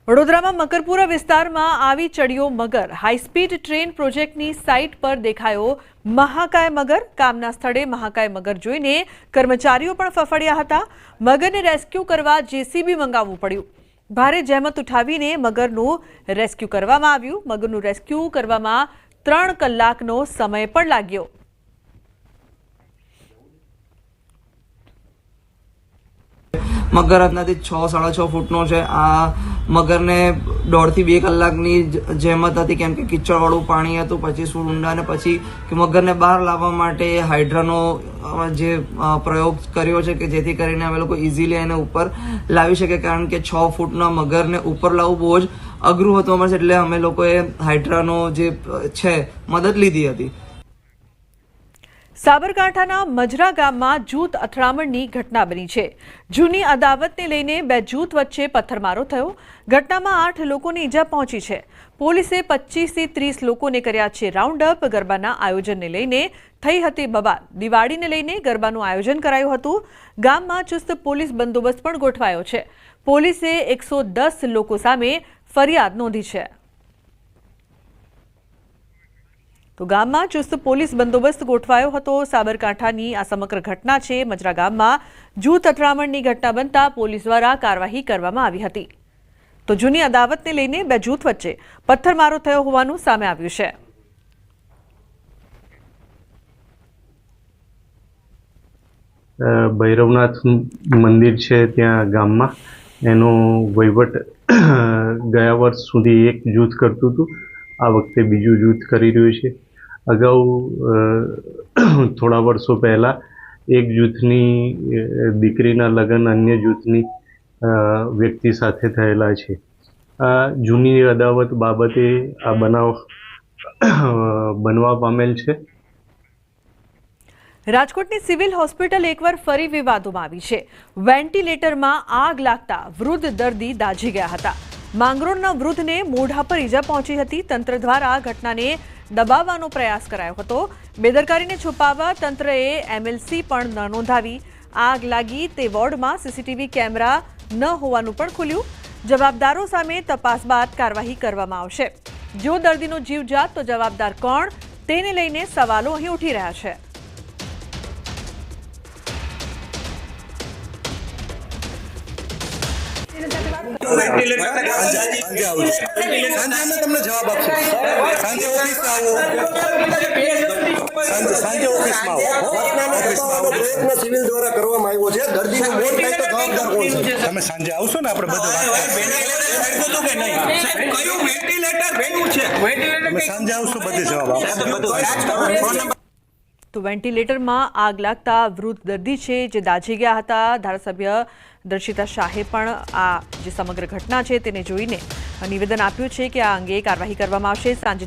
વડોદરામાં મકરપુરા વિસ્તારમાં આવી ચડ્યો મગર। હાઈસ્પીડ ટ્રેન પ્રોજેક્ટની સાઇટ પર દેખાયો મહાકાય મગર। કામના સ્થળે મહાકાય મગર જોઈને કર્મચારીઓ પણ ફફડ્યા હતા। મગરને રેસ્ક્યુ કરવા જેસીબી મંગાવવું પડ્યું। ભારે જહેમત ઉઠાવીને મગરનું રેસ્ક્યુ કરવામાં આવ્યું। મગરનું રેસ્ક્યુ કરવામાં 3 કલાકનો સમય પણ લાગ્યો। मगर अंदाजे 6-6.5 फूटनो छे। आ मगरने 1.5 થી 2 કલાકની જહેમત હતી, કેમ કે કિચડવાળું પાણી હતું, 25 ફૂટ ઊંડા, અને પછી કે મગરને બહાર લાવવા માટે હાઇડ્રાનો જે પ્રયોગ કર્યો છે કે જેથી કરીને અમે લોકો ઇઝીલી એને ઉપર લાવી શકે, કારણ કે 6 ફૂટના મગરને ઉપર લાવવું બહુ જ અઘરું હતું અમારે, એટલે અમે લોકોએ હાઇડ્રાનો જે છે મદદ લીધી હતી। સાબરકાંઠાના મજરા ગામમાં જૂથ અથડામણની ઘટના બની છે। જૂની અદાવતને લઈને 2 જૂથ વચ્ચે પથ્થરમારો થયો। ઘટનામાં 8 લોકોને ઈજા પહોંચી છે। પોલીસે 25 થી 30 લોકોને કર્યા છે રાઉન્ડ અપ। ગરબાના આયોજનને લઈને થઈ હતી બબાલ। દિવાળીને લઈને ગરબાનું આયોજન કરાયું હતું। ગામમાં ચુસ્ત પોલીસ બંદોબસ્ત પણ ગોઠવાયો છે। પોલીસે 110 લોકો સામે ફરિયાદ નોંધી છે। તો ગામમાં ચુસ્ત પોલીસ બંદોબસ્ત ગોઠવાયો હતો। સાબરકાંઠાની આ સમગ્ર ઘટના છે। મજરા ગામમાં જૂથ અથડામણની ઘટના બનતા પોલીસ દ્વારા કાર્યવાહી કરવામાં આવી હતી। તો જૂની અદાવતને લઈને 2 જૂથ વચ્ચે પથ્થરમારો થયો હોવાનું સામે આવ્યું છે। ભૈરવનાથ મંદિર છે ત્યાં ગામમાં, એનો વહીવટ ગયા વર્ષ સુધી એક જૂથ કરતું હતું। આ વખતે બીજું જૂથ કરી રહ્યું છે। અગાઉ થોડા વર્ષો પહેલાં એક જૂથની દીકરીના લગ્ન અન્ય જૂથની વ્યક્તિ સાથે થયેલા છે। આ જૂની અદાવત બાબતે આ બનાવ બનવા પામેલ છે। રાજકોટની સિવિલ હોસ્પિટલ એકવાર ફરી વિવાદોમાં આવી છે। વેન્ટિલેટરમાં આગ લાગતા વૃદ્ધ દર્દી દાઝી ગયા હતા। માંગરોળના વૃદ્ધને મોઢા પર ઈજા પહોંચી હતી। તંત્ર દ્વારા ઘટનાને દબાવવાનો પ્રયાસ કરાયો હતો। બેદરકારીને છુપાવવા તંત્રએ એમએલસી પણ ન નોંધાવી। આગ લાગી તે વોર્ડમાં સીસીટીવી કેમેરા ન હોવાનું પણ ખુલ્યું। જવાબદારો સામે તપાસ બાદ કાર્યવાહી કરવામાં આવશે। જો દર્દીનો જીવ જાત તો જવાબદાર કોણ, તેને લઈને સવાલો અહીં ઉઠી રહ્યા છે। તમને જવાબ આપશે। સાંજે ઓફિસમાં આવો। સિવિલ દ્વારા કરવામાં આવ્યો છે। દર્દીનું મોત થાય તો જવાબદાર કોણ છે? તમે સાંજે આવશો ને, આપણે બધું તમે સાંજે આવશો, બધે જવાબ આપશો। તો વેન્ટિલેટરમાં આગ લાગતા વૃદ્ધ દર્દી છે જે દાઝી ગયા હતા। ધારાસભ્ય દર્શિતા શાહે પણ આ જે સમગ્ર ઘટના છે તેને જોઈને નિવેદન આપ્યું છે કે આ અંગે કાર્યવાહી કરવામાં આવશે। સાંજે